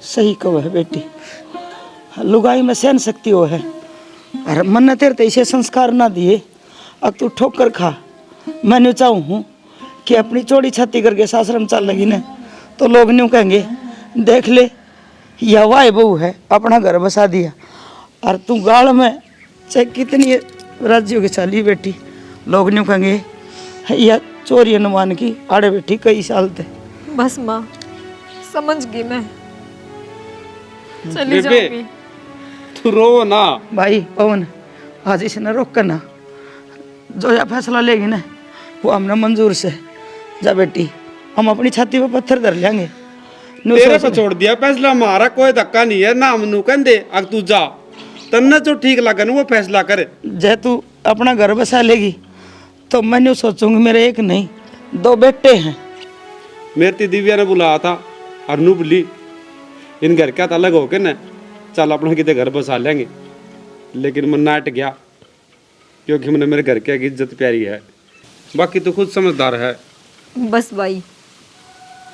सही कहो है बेटी, लुगाई में सहन शक्ति हो है, और मन ने तेरे तो ऐसे संस्कार ना दिए, अब तू ठोकर खा। मैं चाहूँ हूँ कि अपनी चौड़ी छाती करके सासरम चल लगी ना तो लोग न्यू कहेंगे देख ले यह वाह बहू है, अपना घर बसा दिया। और तू गाल में चाहे कितनी राज्यों की चाली बैठी, लोग न्यू कहेंगे यह चोरी अनुमान की आड़े बैठी कई साल थे। बस माँ समझ गई मैं, चली जाऊंगी। तू रो ना भाई पवन, आज इसे न रोक कर ना, जो यह फैसला लेगी ना वो हमने मंजूर से। जा बेटी, हम अपनी छाती पे पत्थर धर लेंगे। तेरे पे छोड़ दिया फैसला, हमारा कोई धक्का नहीं है ना। मनु कहते अगर तू जा तन्ने जो ठीक लगे ना वो फैसला करे। जे तू अपना घर बसा लेगी तो मैं न्यू सोचूंगी मेरे एक नहीं 2 बेटे हैं। मेरी ती दिव्या ने बुलाया था और नू बोली इन घर का अलग होके ना चल अपना कितने घर बसा लेंगे, लेकिन मैं नाट गया क्योंकि मैंने मेरे घर की इज्जत प्यारी है। बाकी तो खुद समझदार है। बस भाई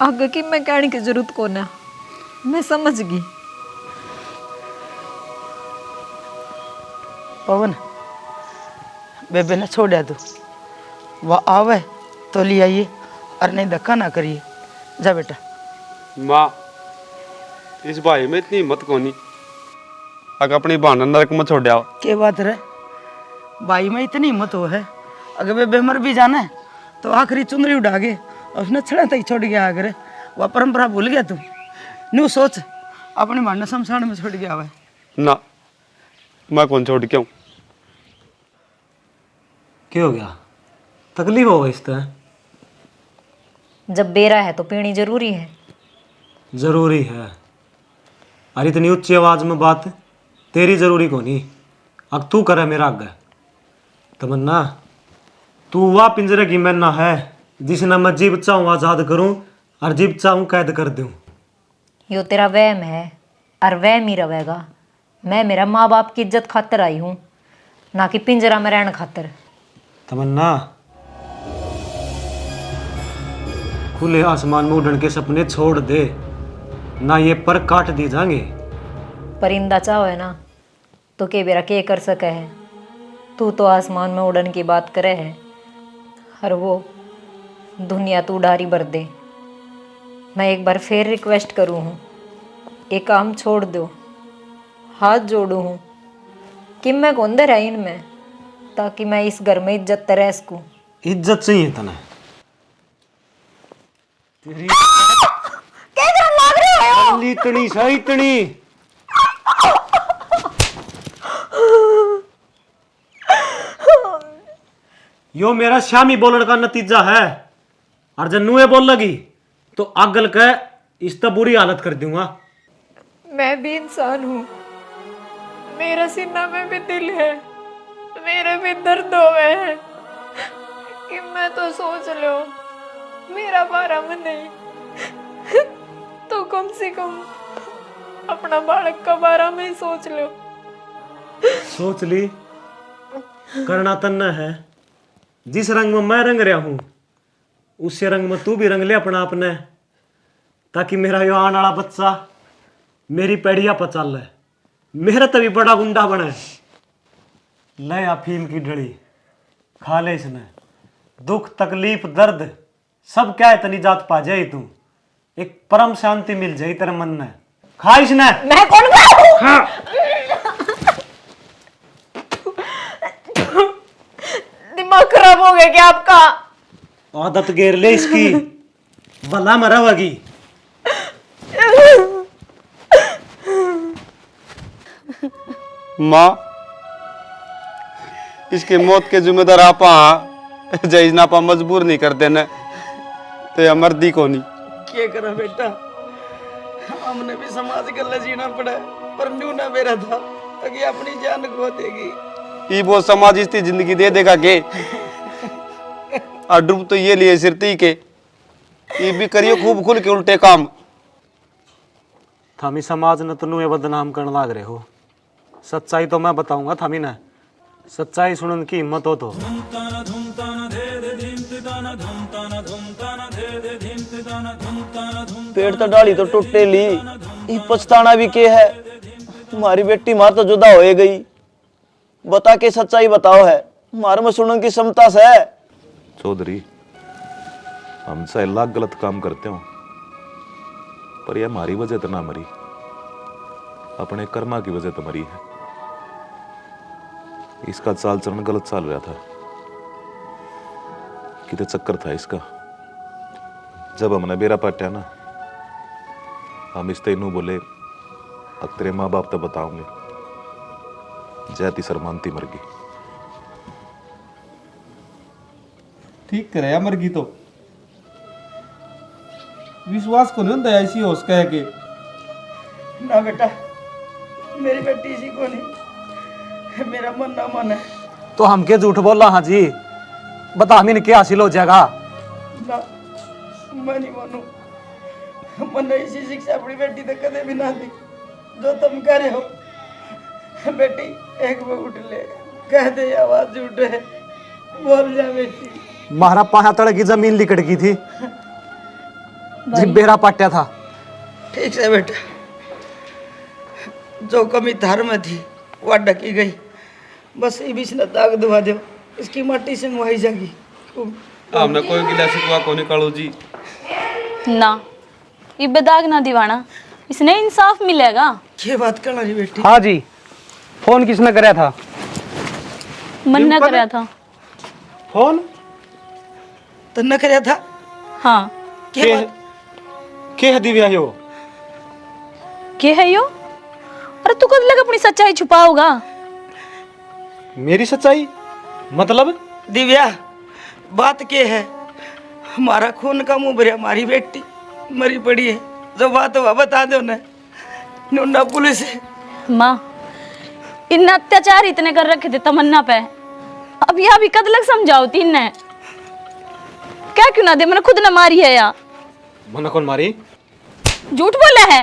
आगे की मैं कहने की जरूरत को ना, मैं समझ गई। पवन बेबे ने छोड़ा तू, वह आवे तो ले आइए और नहीं धक्का ना करिए। जा बेटा। माँ इस भाई में इतनी हिम्मत कोनी अगर अपनी बहन नरक में छोड़ आओ। क्या बात रे, भाई में इतनी हिम्मत हो है, अगर बेबे मर भी जाना है तो आखिरी चुनरी उड़ा के और उसने छड़ा तक छोड़ गया। अगर वह परंपरा भूल गया तू, न्यू सोच अपनी बहन शमशान में छोड़ गया है ना। मैं कौन छोड़ के हूँ? क्या हो गया, तकलीफ हो गई इस तरह? जब बेरा है तो पीनी जरूरी है। जरूरी है, अरे इतनी ऊंची आवाज में बात तेरी जरूरी को नहीं। अब तू करे मेरा आगे तमन्ना, तू वह पिंजरे की मैना है जिसने मैं जीव चाहूँ आजाद करूं और जीव चाहूँ कैद कर दूं। यो तेरा वहम है और वहम ही रहेगा। मैं मेरा माँ बाप की इज्जत खातर आई हूँ, ना कि पिंजरा में रहने खातर। तमन्ना, खुले आसमान में उड़न के सपने छोड़ दे, ना ये पर काट दी जाएंगे। परिंदा चाहो है ना तो के बेरा के कर सके है। तू तो आसमान में उड़न की बात करे है, और वो दुनिया तू उड़ारी भर दे। मैं एक बार फिर रिक्वेस्ट करूँ हूँ, एक काम छोड़ दो, हाथ जोड़ू हूँ कि मैं कौन दे रहा इनमें, ताकि मैं इस घर में इज्जत रह सकूँ। इज्जत चाहिए तना तेरी इतनी सा इतनी यो मेरा शामी बोलने का नतीजा है। और जब नुए बोल लगी तो अगल के इस तो बुरी हालत कर दूंगा। मैं भी इंसान हूँ, मेरा सीना में भी दिल है, मेरे भी दर्द हुए हैं कि मैं तो सोच लो मेरा बारा में नहीं तो कम से कम अपना बालक का बारा में ही सोच लो। सोच ली, करना तन्ना है। जिस रंग में मैं रंग रहा हूं उसी रंग में तू भी रंग ले अपना अपने, ताकि मेरा यो आने वाला बच्चा मेरी पैड़िया पर चल है, मेरा तभी बड़ा गुंडा बने। ले अफीम की डड़ी खा ले, इसने दुख तकलीफ दर्द सब क्या इतनी जात पा जाए, तू एक परम शांति मिल जाए तेरे मन में। खा इसने। मैं कौन खाऊं? दिमाग खराब हो गया क्या आपका? आदत गेर ले इसकी, भला मरावगी। माँ इसकी मौत के जिम्मेदार आपा जैज नापा मजबूर नहीं कर देना तो यह मर्दी को नहीं। क्या करा बेटा, हमने भी समाज का जीना पड़ा, पर न्यू ना मेरा था ताकि अपनी जान खो देगी। ये वो समाज इसकी जिंदगी दे देगा के और डूब तो ये लिए सिरती के ये भी करियो खूब खुल के उल्टे काम। थामी समाज ने तुनु ये बदनाम करने लाग रहे हो। सच्चाई तो मैं बताऊंगा थामी ने, सच्चाई सुनने की हिम्मत हो तो। पेड़ तो डाली तो टूटे ली, ये पछताना भी के है। तुम्हारी बेटी मार तो जुदा हो गई, बता के सच्चाई बताओ है। मारे में सुनने की क्षमता से है। चौधरी, हम चाहे लाख गलत काम करते हो, पर यह हमारी वजह तो ना मरी, अपने कर्मा की वजह तो मरी है। इसका चाल चलन गलत चाल रहा था, कितने चक्कर था इसका। जब हमने बेरा पाटा ना, हम इस तेनू बोले अब तेरे माँ बाप तो बताओगे, जैती शर्मांती मर गई। ठीक करे मरगी तो विश्वास को नहीं होता ऐसी होश कह के। ना बेटा, मेरी बेटी इसी को नहीं, मेरा मन ना मन है। तो हम क्या झूठ बोल रहा हाँ जी, बता हमें क्या हासिल हो जाएगा। ना मैं नहीं मानू, मैंने इसी शिक्षा अपनी बेटी तक कदे भी ना दी जो तुम कह रहे हो। बेटी एक बार उठ ले, कह दे आवाज झूठ है, बोल जा बेटी। महारा पाया तड़ की जमीन लिकट गई थी जब बेरा पाट्या था। ठीक है बेटा, जो कमी थार में थी वह ढकी गई, बस ये बीच न दाग दबा दो, इसकी मट्टी से मुहाई जाएगी। हमने कोई गिला शिकवा को निकालो जी ना, ये बेदाग ना दीवाना, इसने इंसाफ मिलेगा। ये बात करना जी बेटी। हाँ जी, फोन किसने कराया था? मन ने कराया था। फोन तो न कराया था? हाँ। के है दिव्या यो? के है यो? अरे तू कद लग अपनी सच्चाई छुपाओगा? मेरी सच्चाई मतलब? दिव्या, बात के है, हमारा खून का मुंह भरे हमारी बेटी मरी पड़ी है, जो बात हुआ बता दो ना, नूना पुलिस है। माँ, इन अत्याचार इतने कर रखे थे तमन्ना पे, अब यह भी कद लग समझाओ तीन ने, क्या क्यों ना दे, मैंने खुद न मारी है या मना कौन मारी? झूठ बोला है।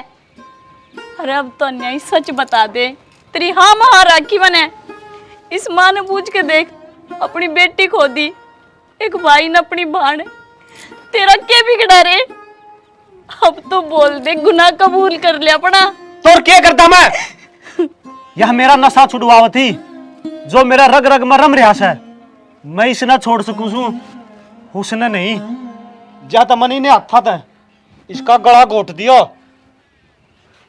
अरे अब तो अन्याय सच बता दे, तेरी हाँ महा राखी बने। इस माँ ने पूछ के देख, अपनी बेटी खो दी, एक भाई ने अपनी भाण, तेरा क्या बिगड़ा रे? अब तो बोल दे, गुनाह कबूल कर लिया अपना। तो क्या करता मैं? यह मेरा नशा छुड़वाव थी, जो मेरा रग रग में रम रहा है, मैं इसे ना छोड़ सकूं छू, उसने नहीं। जाता मनी ने हाथा था, इसका गला घोट दियो।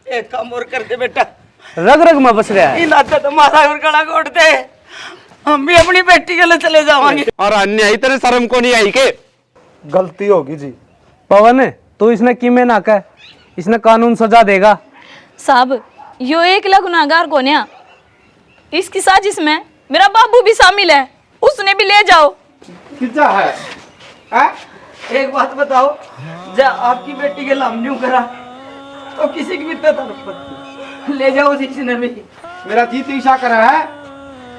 एक काम और कर दे बेटा, रग रग में बस रहा है। इन आता तो मारा और गला घोट दे, हम भी अपनी बेटी के लिए चले जावांगे। और अन्यायी तेरे शर्म को नहीं आई के? गलती होगी जी। पवन, तू इसने किमे ना कह, इसने कानून सजा देगा। साहब, यो एक गुनाहगार को न्या, इसकी साजिश में मेरा बाबू भी शामिल है, उसने भी ले जाओ। कितना है? एक बात बताओ, जा आपकी बेटी के लाम न्यू करा तो किसी की भी तरफ ले जाओ इसने भी। मेरा जीत ईशा करा है,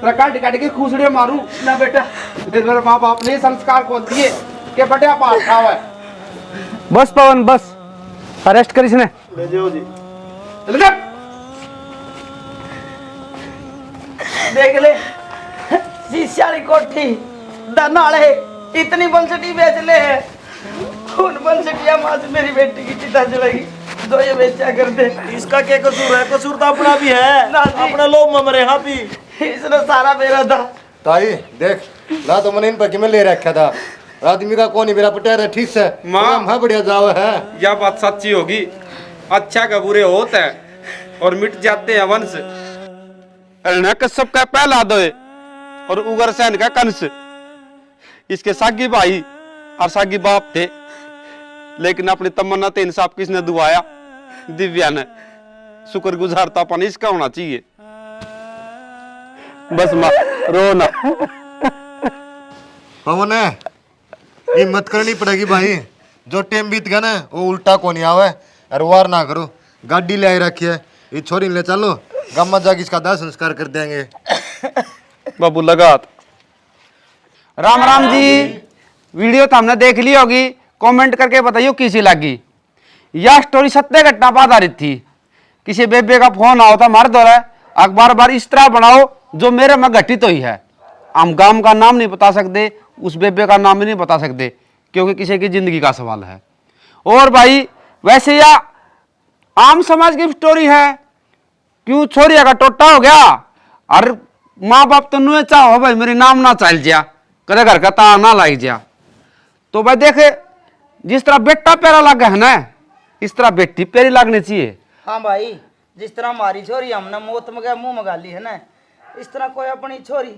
काट काट के खूसड़े मारू ना बेटा, मेरे माँ बाप ने संस्कार को दिए कि बढ़िया पाठ खाओ है। बस पवन बस, अरेस्ट कर इसने। ले जाओ जी। चल जा। देख ले, शीशाली कोठी दनाले इतनी बंसटी बेच ले है, उन बंसटिया माँ से मेरी बेटी की चिता जलेगी, जो ये बेचा कर दे। इसका क्या कसूर है? कसूर तो अपना भी है, अपने लोग में मरे। हाँ भी इसने सारा मेरा था। ताई देख, ना तो मैंने इन पर किमें ले रखा था, आदमी का कौन ही मेरा पटेर है, ठीक से माँ हाँ बढ़िया जाओ है। यह बात सच्ची होगी, अच्छा का बुरे होते हैं और मिट जाते हैं वंश। कश्यप का पहला दोए और उग्रसेन का कंस, इसके सागी भाई और सागी बाप थे, लेकिन अपनी तमन्ना ते इंसाफ किसने दुआया? दिव्या ने। शुक्रगुजारता अपन इसका होना चाहिए। बस माँ रो ना। पवन है, हिम्मत करनी पड़ेगी भाई, जो टाइम बीत गया ना वो उल्टा को नहीं आवे, और वार ना करो। गाड़ी ले आई रखी है, ये छोरी ले चलो, गम्मा जाके इसका दाह संस्कार कर देंगे। बाबू लगात। राम राम जी, वीडियो तो हमने देख ली होगी, कमेंट करके बताइए कैसी लगी। यह स्टोरी सत्य घटना पर आधारित थी। किसी बेबे का फोन आओ था हमारे द्वारा, अखबार बार इस तरह बनाओ जो मेरे में घटित हुई है। हम गांव का नाम नहीं बता सकते, उस बेबे का नाम भी नहीं बता सकते, क्योंकि किसी की जिंदगी का सवाल है। और भाई वैसे यह आम समाज की स्टोरी है। क्यों छोरिया का टोटा हो गया और माँ बाप तो नुए चाहो भाई मेरे नाम ना चल जा, कदे घर का ता ना लाग जा। तो भाई देखे जिस तरह बेटा प्यारा लगा है ना, इस तरह बेटी प्यारी लगनी चाहिए। हाँ भाई, जिस तरह हमारी छोरी हमने मौत में मुंह में गाली है ना, इस तरह कोई अपनी छोरी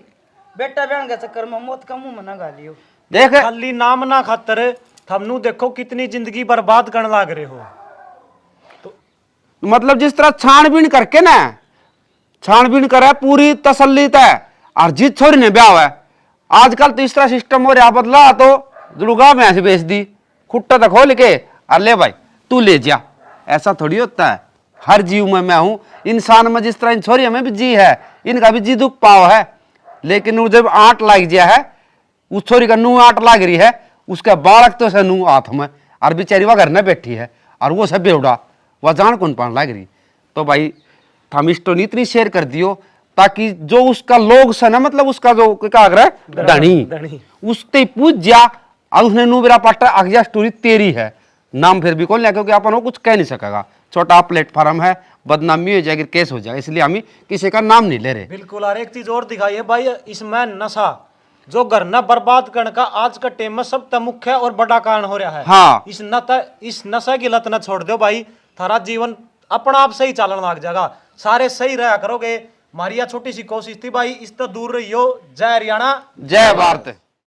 बेटा बहन के चक्कर में मौत का मुंह में ना गालियो। देख खाली नाम ना खातर थमनू देखो कितनी जिंदगी बर्बाद करने लग रहे हो। मतलब जिस तरह छानबीन करके ना, छानबीन करे पूरी तसल्ली तय और जिस छोरी ने ब्याह है। आजकल तो इस तरह सिस्टम हो रहा बदला, तो जुड़गा में ऐसे बेच दी, खुट्टा तक खोल के और ले भाई तू ले जा। ऐसा थोड़ी होता है, हर जीव में मैं हूं इंसान में। जिस तरह इन छोरियों में भी जी है, इनका भी जी दुख पाव है, लेकिन वो जब आंट लाग गया है, उस छोरी का नू आंट लाग रही है, उसका बालक तो से नू हाथ में और बेचारी वह घर में बैठी है और वो सब बेवड़ा वह जान कौन पान लग रही। तो भाई हम स्टोरी इतनी शेयर कर दियो ताकि जो उसका लोग से ना, मतलब उसका जो क्या है धनी उससे पूछ जा और उसने नू मेरा पट्टा अगजा स्टोरी तेरी है, नाम फिर भी कौन लिया, क्योंकि अपन वो कुछ कह नहीं सकेगा, छोटा प्लेटफॉर्म है, बदनामी हो जाएगी, केस हो जाएगा, इसलिए हम किसी का नाम नहीं ले रहे। बिल्कुल। और एक चीज और दिखाई है भाई, इसमें नशा जो घर न बर्बाद करने का आज का टाइम में सबसे मुख्य और बड़ा कारण हो रहा है। हाँ। इस नशा की लत न छोड़ दो भाई, थारा जीवन अपना आप सही चलन लग जाएगा, सारे सही रहा करोगे। हमारी यह छोटी सी कोशिश थी भाई, इस तो दूर रहियो। जय हरियाणा, जय भारत।